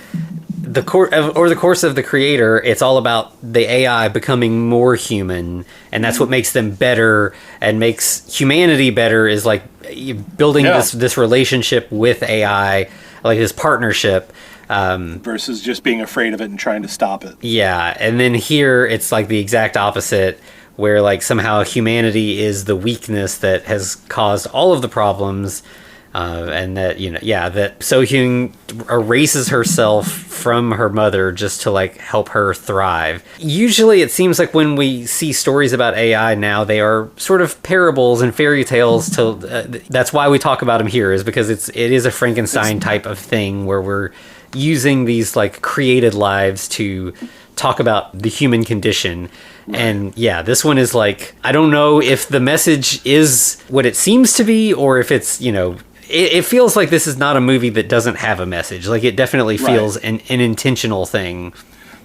the course of the creator, it's all about the AI becoming more human, and that's what makes them better and makes humanity better is like building this relationship with AI, like this partnership. Versus just being afraid of it and trying to stop it. Yeah, and then here it's like the exact opposite, where like somehow humanity is the weakness that has caused all of the problems, and that that So-hyun erases herself from her mother just to like help her thrive. Usually, it seems like when we see stories about AI now, they are sort of parables and fairy tales. That's why we talk about them here, is because it is a Frankenstein type of thing where we're using these like created lives to talk about the human condition. Right. And this one is like, I don't know if the message is what it seems to be, or if it's, it feels like this is not a movie that doesn't have a message. Like, it definitely feels an intentional thing.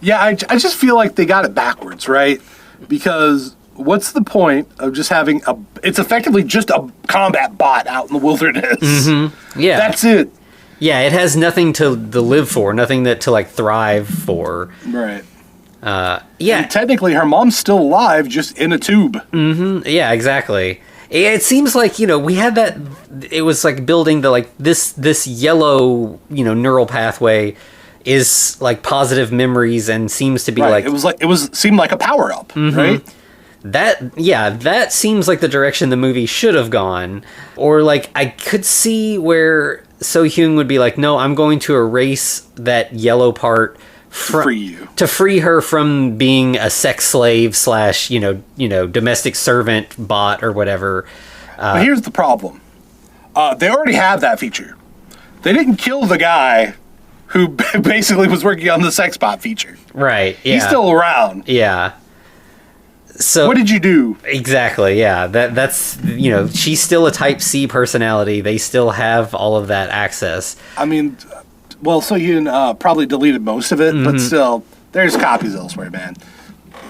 Yeah, I just feel like they got it backwards, right? Because what's the point of just having it's effectively just a combat bot out in the wilderness. Mm-hmm. Yeah. That's it. Yeah, it has nothing to live for, nothing to like thrive for. Right. And technically, her mom's still alive, just in a tube. Mm-hmm. Yeah, exactly. It seems like we had that. It was like building the like this yellow neural pathway is like positive memories and seems to be like seemed like a power up, right? That seems like the direction the movie should have gone, or like I could see where So-hyun would be like, no, I'm going to erase that yellow part to free her from being a sex slave / domestic servant bot or whatever. But here's the problem: they already have that feature. They didn't kill the guy who basically was working on the sex bot feature. Right. Yeah. He's still around. Yeah. So what did you do? Exactly, yeah. That's she's still a Type C personality. They still have all of that access. I mean, well, So-hyun probably deleted most of it, but still, there's copies elsewhere, man.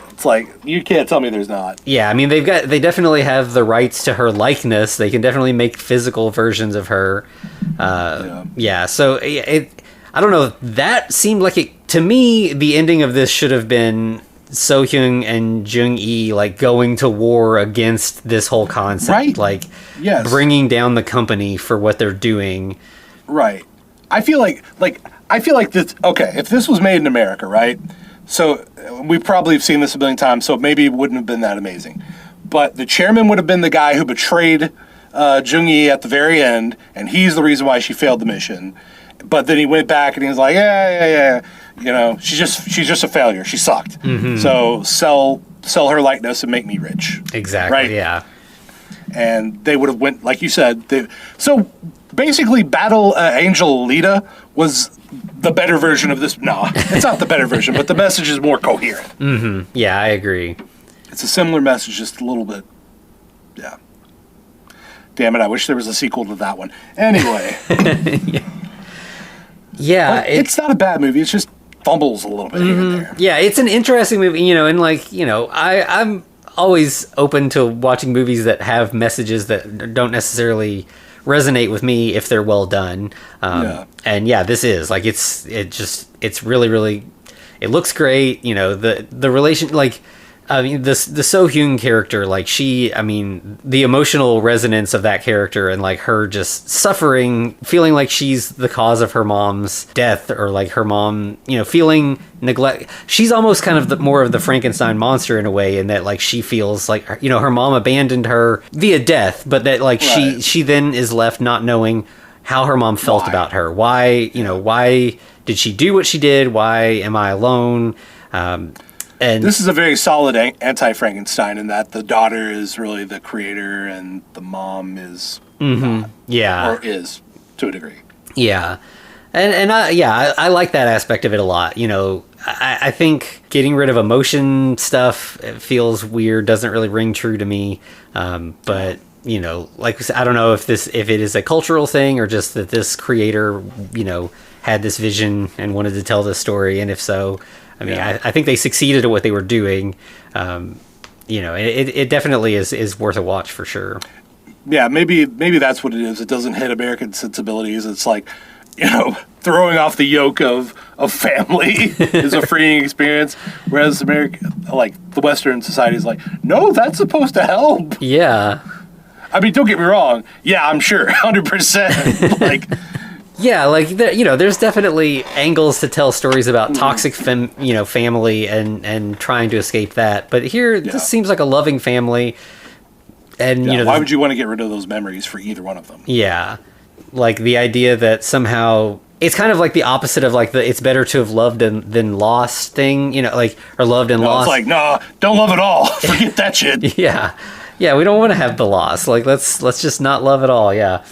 It's like, you can't tell me there's not. Yeah, I mean, they definitely have the rights to her likeness. They can definitely make physical versions of her. Yeah, so I don't know. That seemed like it to me. The ending of this should have been So-hyun and Jung-yi like going to war against this whole concept, right? Like, bringing down the company for what they're doing. Right. I feel like this. Okay, if this was made in America, right? So we probably have seen this a billion times. So maybe it wouldn't have been that amazing. but the chairman would have been the guy who betrayed Jung-yi at the very end, and he's the reason why she failed the mission. But then he went back and he was like, yeah. She's just a failure. She sucked. So sell her likeness and make me rich. Exactly. Right? Yeah. And they would have went, like you said. So basically, Battle Angel Alita was the better version of this. No, it's not the better version, but the message is more coherent. Yeah, I agree. It's a similar message, just a little bit. Yeah. Damn it! I wish there was a sequel to that one. Anyway. Yeah, it's not a bad movie. It's just fumbles a little bit here and there. Yeah, it's an interesting movie, and I'm always open to watching movies that have messages that don't necessarily resonate with me if they're well done. And yeah, this is like it's really, really, it looks great. The relation, like, I mean, the So-hyun character, like the emotional resonance of that character and like her just suffering, feeling like she's the cause of her mom's death, or like her mom, feeling neglect. She's almost kind of more of the Frankenstein monster in a way, in that like she feels like, her mom abandoned her via death, but that like she then is left not knowing how her mom felt about her. Why did she do what she did? Why am I alone? And this is a very solid anti-Frankenstein in that the daughter is really the creator and the mom is not, or is to a degree. Yeah. And I like that aspect of it a lot. I think getting rid of emotion stuff, it feels weird, doesn't really ring true to me. But like we said, I don't know if it is a cultural thing or just that this creator, had this vision and wanted to tell this story. And if so, I think they succeeded at what they were doing. It definitely is worth a watch for sure. Yeah, maybe that's what it is. It doesn't hit American sensibilities. It's like, throwing off the yoke of family is a freeing experience, whereas the Western society is like, no, that's supposed to help. Yeah. I mean, don't get me wrong. Yeah, I'm sure, 100%. Like. Yeah, like there's definitely angles to tell stories about toxic family and trying to escape that. But here, this seems like a loving family, and why would you want to get rid of those memories for either one of them? Yeah, like the idea that somehow it's kind of like the opposite of like the it's better to have loved than lost thing, or loved and lost. It's like, nah, don't love at all. Forget that shit. Yeah, we don't want to have the loss. Like let's just not love at all. Yeah.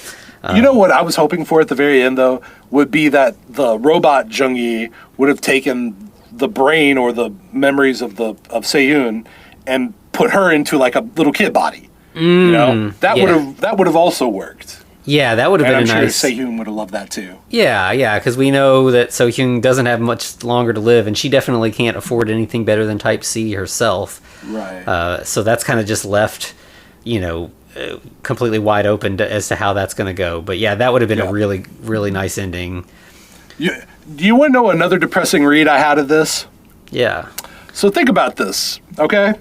You know what I was hoping for at the very end, though, would be that the robot Jung-yi would have taken the brain or the memories of Se-hyun and put her into like a little kid body. That would have also worked. Yeah, that would have been I'm a sure nice. Se-hyun would have loved that too. Yeah, because we know that So-hyun doesn't have much longer to live, and she definitely can't afford anything better than Type C herself. Right. So that's kind of just left, completely wide open as to how that's going to go. But yeah, that would have been a really, really nice ending. Do you want to know another depressing read I had of this? Yeah. So think about this, okay?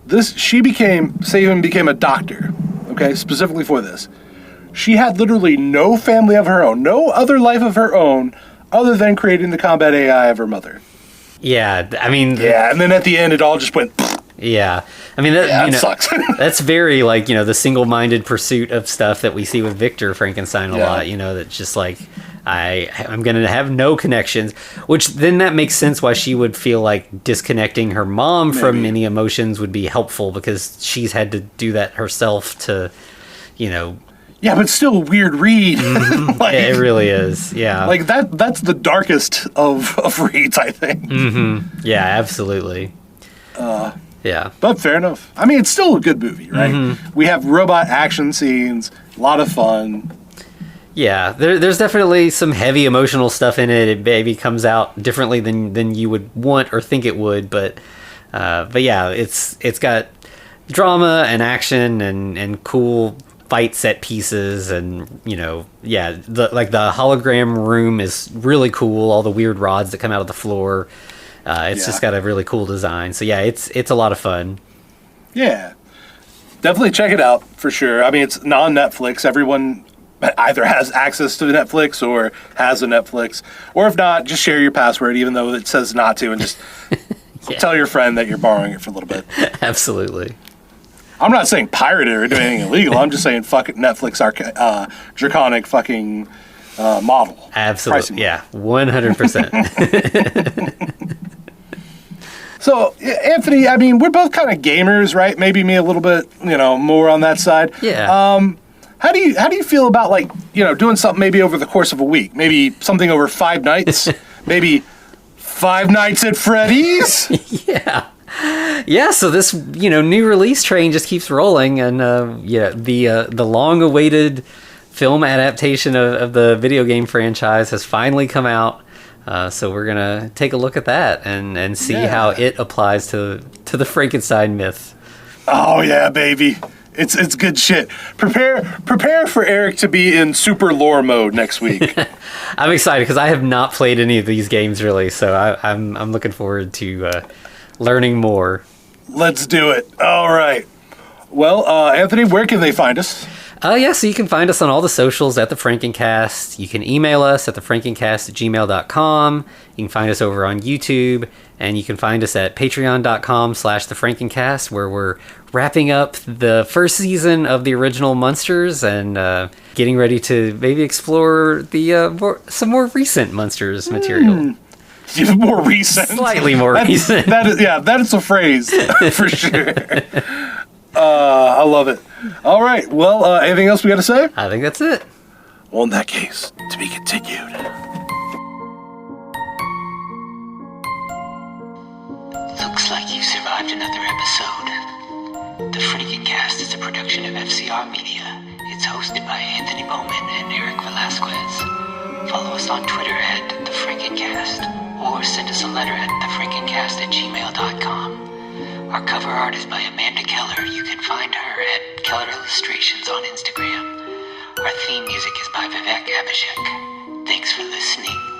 Se-hyun became a doctor, okay, specifically for this. She had literally no family of her own, no other life of her own, other than creating the combat AI of her mother. Yeah, I mean... Yeah, and then at the end, it all just went... Yeah. I mean, that sucks. That's very, like, the single-minded pursuit of stuff that we see with Victor Frankenstein a lot, that's just like, I'm going to have no connections, which then that makes sense why she would feel like disconnecting her mom from any emotions would be helpful, because she's had to do that herself to, Yeah, but still a weird read. Yeah, it really is. Yeah. Like that's the darkest of reads, I think. Mm-hmm. Yeah, absolutely. Yeah. But fair enough. I mean, it's still a good movie, right? Mm-hmm. We have robot action scenes, a lot of fun. Yeah, there's definitely some heavy emotional stuff in it. It maybe comes out differently than you would want or think it would, but yeah, it's got drama and action and cool fight set pieces, and the hologram room is really cool. All the weird rods that come out of the floor. It's just got a really cool design. So yeah, it's a lot of fun. Yeah, definitely check it out for sure. I mean, it's non-Netflix. Everyone either has access to Netflix or has a Netflix, or if not, just share your password, even though it says not to, and just tell your friend that you're borrowing it for a little bit. Absolutely. I'm not saying pirate it or do anything illegal. I'm just saying fuck it, Netflix draconic fucking model. Absolutely. Yeah, 100%. So, Anthony, I mean, we're both kind of gamers, right? Maybe me a little bit, more on that side. Yeah. How do you feel about, like, doing something maybe over the course of a week? Maybe something over 5 nights? Maybe 5 Nights at Freddy's? Yeah. Yeah, so this, new release train just keeps rolling, and the long-awaited film adaptation of the video game franchise has finally come out. So we're gonna take a look at that and see how it applies to the Frankenstein myth. Oh yeah, baby. It's good shit. Prepare for Eric to be in super lore mode next week. I'm excited because I have not played any of these games really, so I'm looking forward to learning more. Let's do it. All right. Well, Anthony, where can they find us? So you can find us on all the socials at The Frankencast. You can email us at thefrankencast@gmail.com. You can find us over on YouTube, and you can find us at patreon.com/thefrankencast, where we're wrapping up the first season of the original Munsters and getting ready to maybe explore the some more recent Munsters material. Even more recent. Slightly more recent. That is a phrase for sure. I love it. All right. Well, anything else we got to say? I think that's it. Well, in that case, to be continued. Looks like you survived another episode. The Frankencast is a production of FCR Media. It's hosted by Anthony Bowman and Eric Velasquez. Follow us on Twitter at The Frankencast, or send us a letter at thefrankencast@gmail.com. Our cover art is by Amanda Keller. You can find her at Keller Illustrations on Instagram. Our theme music is by Vivek Abhishek. Thanks for listening.